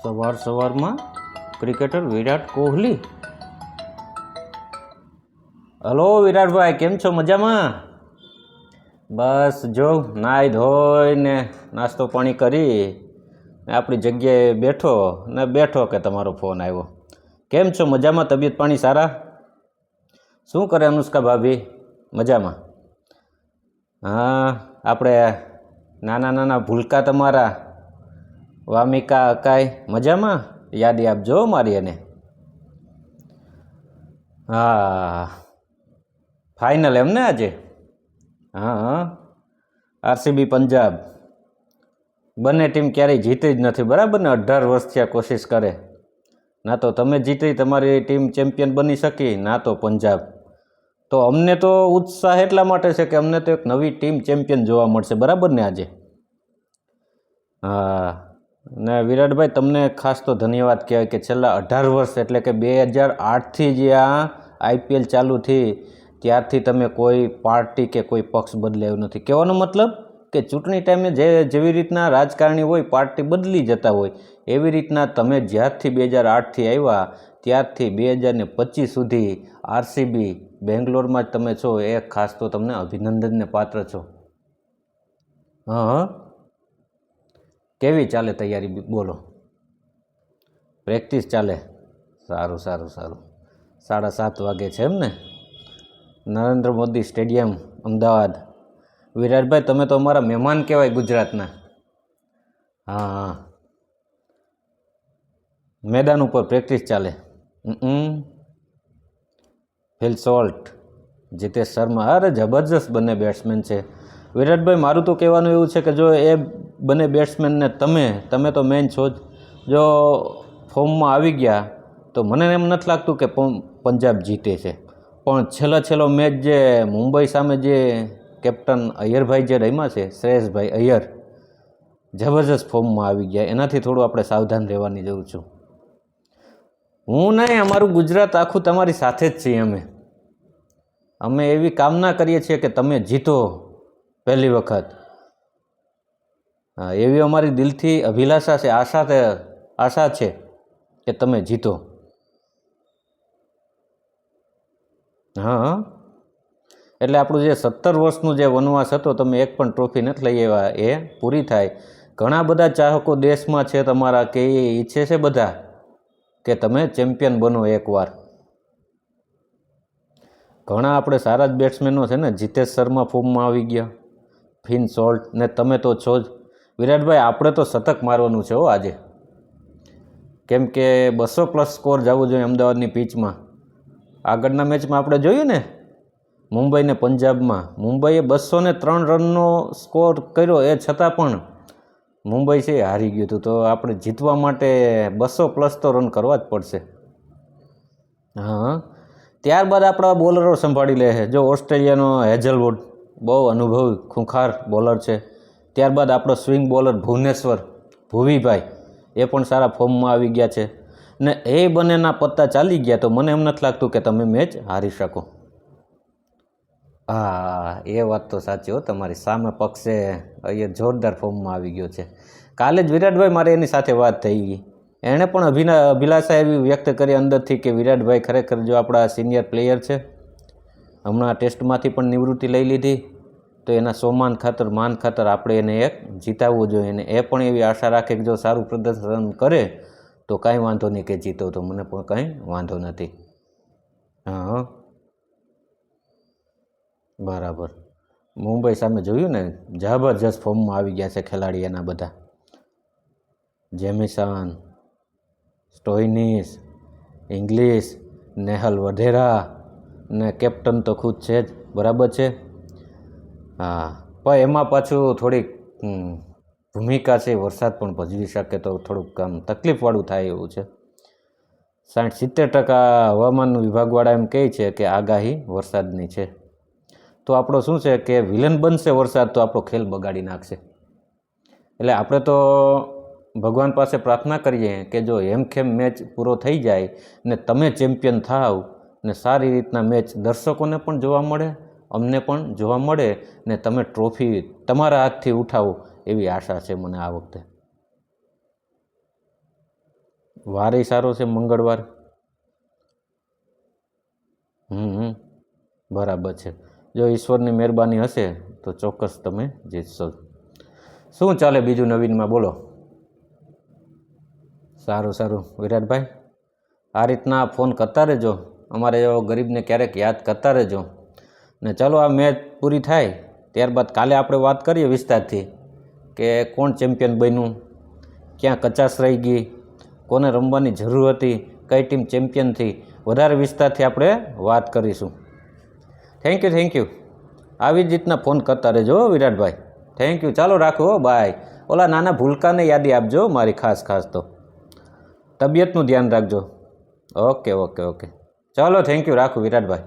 સવારમાં cricketer Virat Kohli. Hello વિરાટભાઈ, કેમ છો? મજામાં? બસ જો નાહી ધોઈને નાસ્તો પાણી કરી આપણી જગ્યાએ બેઠો કે તમારો ફોન આવ્યો. કેમ છો? મજામાં? તબિયત પાણી સારા? શું કરે અનુષ્કા ભાભી? મજામાં? હા, આપણે નાના ભૂલકા તમારા વામિકા અકાઈ મજામાં? યાદી આપજો મારી એને. હા, ફાઇનલ એમને આજે? હા, આરસીબી પંજાબ બંને ટીમ ક્યારેય જીતી જ નથી, બરાબર ને? 18 વર્ષથી આ કોશિશ કરે. ના તો તમે જીતી, તમારી ટીમ ચેમ્પિયન બની શકી, ના તો પંજાબ. તો અમને તો ઉત્સાહ એટલા માટે છે કે અમને તો એક નવી ટીમ ચેમ્પિયન જોવા મળશે, બરાબર ને આજે? હા, ને વિરાટભાઈ તમને ખાસ તો ધન્યવાદ કહેવાય કે છેલ્લા 18 વર્ષ એટલે કે 2008થી જે આ આઈપીએલ ચાલુ થઈ ત્યારથી તમે કોઈ પાર્ટી કે કોઈ પક્ષ બદલાયો નથી. કહેવાનો મતલબ કે ચૂંટણી ટાઈમે જેવી રીતના રાજકારણી હોય પાર્ટી બદલી જતા હોય એવી રીતના તમે જ્યારથી 2008થી આવ્યા ત્યારથી 2025 સુધી આરસીબી બેંગ્લોરમાં જ તમે છો, એ ખાસ તો તમને અભિનંદનને પાત્ર છો. હા, કેવી ચાલે તૈયારી? બોલો. પ્રેક્ટિસ ચાલે? સારું. 7:30 વાગે છે એમ ને? નરેન્દ્ર મોદી સ્ટેડિયમ, અમદાવાદ. વિરાટભાઈ તમે તો અમારા મહેમાન કહેવાય ગુજરાતના. હા, મેદાન ઉપર પ્રેક્ટિસ ચાલે. ફિલ સોલ્ટ, જીતેશ શર્મા, અરે જબરજસ્ત બંને બેટ્સમેન છે. વિરાટભાઈ મારું તો કહેવાનું એવું છે કે જો એ બંને બેટ્સમેનને તમે તો મેઇન છો જ, જો ફોર્મમાં આવી ગયા તો મને એમ નથી લાગતું કે પંજાબ જીતે છે. પણ છેલ્લો મેચ જે મુંબઈ સામે જે કેપ્ટન અય્યરભાઈ જે રમ્યા છે, શ્રેયસભાઈ અય્યર, જબરજસ્ત ફોર્મમાં આવી ગયા. એનાથી થોડું આપણે સાવધાન રહેવાની જરૂર છે. હું નહીં, અમારું ગુજરાત આખું તમારી સાથે જ છીએ. અમે એવી કામના કરીએ છીએ કે તમે જીતો પહેલી વખત. હા, એવી અમારી દિલથી અભિલાષા છે, આશા છે કે તમે જીતો. હા, એટલે આપણું જે 17 વર્ષનું જે વનવાસ હતો, તમે એક પણ ટ્રોફી નથી લઈ આવ્યા, એ પૂરી થાય. ઘણા બધા ચાહકો દેશમાં છે તમારા કે એ ઈચ્છે છે બધા કે તમે ચેમ્પિયન બનો એકવાર. ઘણા આપણે સારા જ બેટ્સમેનો છે ને, જીતેશ શર્મા ફોર્મમાં આવી ગયા, ફિન સોલ્ટ, ને તમે તો છો જ. વિરાટભાઈ આપણે તો શતક મારવાનું છે આજે, કેમ કે 200+ સ્કોર જવું જોઈએ અમદાવાદની પિચમાં. આગળના મેચમાં આપણે જોયું ને મુંબઈ ને પંજાબમાં, મુંબઈએ 203 રનનો સ્કોર કર્યો, એ છતાં પણ મુંબઈ છે હારી ગયું હતું. તો આપણે જીતવા માટે 200+ તો રન કરવા જ પડશે. હા, ત્યારબાદ આપણા બોલરો સંભાળી લે છે. જો ઓસ્ટ્રેલિયાનો હેઝલવુડ બહુ અનુભવી ખૂંખાર બોલર છે. ત્યારબાદ આપણો સ્વિંગ બોલર ભુવીભાઈ, એ પણ સારા ફોર્મમાં આવી ગયા છે. ને એ બંનેના પત્તા ચાલી ગયા તો મને એમ નથી લાગતું કે તમે મેચ હારી શકો. હા, એ વાત તો સાચી હો તમારી. સામે પક્ષે અહીંયા જોરદાર ફોર્મમાં આવી ગયો છે. કાલે જ વિરાટભાઈ મારે એની સાથે વાત થઈ ગઈ. એણે પણ અભિલાષા એવી વ્યક્ત કરી અંદરથી કે વિરાટભાઈ ખરેખર જો આપણા સિનિયર પ્લેયર છે, હમણાં ટેસ્ટમાંથી પણ નિવૃત્તિ લઈ લીધી, તો એના માન ખાતર આપણે એને એક જીતાવવું જોઈએ. અને એ પણ એવી આશા રાખે કે જો સારું પ્રદર્શન કરે તો કાંઈ વાંધો નહીં કે જીતો, તો મને પણ કાંઈ વાંધો નથી. હા, બરાબર. મુંબઈ સામે જોયું ને, જબરજસ્ત ફોર્મમાં આવી ગયા છે ખેલાડી એના બધા. જેમિસન, સ્ટોઇનિસ, ઇંગ્લિશ, નેહલ વધેરા ને કેપ્ટન તો ખુદ છે જ, બરાબર છે. હા, પણ એમાં પાછું થોડીક ભૂમિકા છે, વરસાદ પણ ભજવી શકે તો થોડુંક કામ તકલીફવાળું થાય એવું છે. 60-70% હવામાન વિભાગવાળા એમ કહે છે કે આગાહી વરસાદની છે. તો આપણો શું છે કે વિલન બનશે વરસાદ, તો આપણો ખેલ બગાડી નાખશે. એટલે આપણે તો ભગવાન પાસે પ્રાર્થના કરીએ કે જો હેમખેમ મેચ પૂરો થઈ જાય ને તમે ચેમ્પિયન થાવ ને સારી રીતના મેચ દર્શકોને પણ જોવા મળે, અમને પણ જોવા મળે, ને તમે ટ્રોફી તમારા હાથથી ઉઠાવો એવી આશા છે મને આ વખતે. વારે સારો છે મંગળવાર. બરાબર છે. જો ઈશ્વરની મહેરબાની હશે તો ચોક્કસ તમે જીતશો. શું ચાલે બીજું નવીનમાં બોલો? સારું સારું વિરાટભાઈ, આ રીતના ફોન કરતા રહેજો, અમારે એવો ગરીબને ક્યારેક યાદ કરતા રહેજો. ને ચાલો આ મેચ પૂરી થાય ત્યારબાદ કાલે આપણે વાત કરીએ વિસ્તારથી કે કોણ ચેમ્પિયન બન્યું, ક્યાં કચાશ રહી ગઈ, કોને રમવાની જરૂર હતી, કઈ ટીમ ચેમ્પિયન થઈ, વધારે વિસ્તારથી આપણે વાત કરીશું. Thank you. આવી જ રીતના ફોન કરતા રહેજો વિરાટભાઈ. Thank you. ચાલો રાખો, બાય. ઓલા નાના ભૂલકાને યાદી આપજો મારી ખાસ તો. તબિયતનું ધ્યાન રાખજો. ઓકે. ચાલો થેન્ક યુ, રાખું વિરાટભાઈ.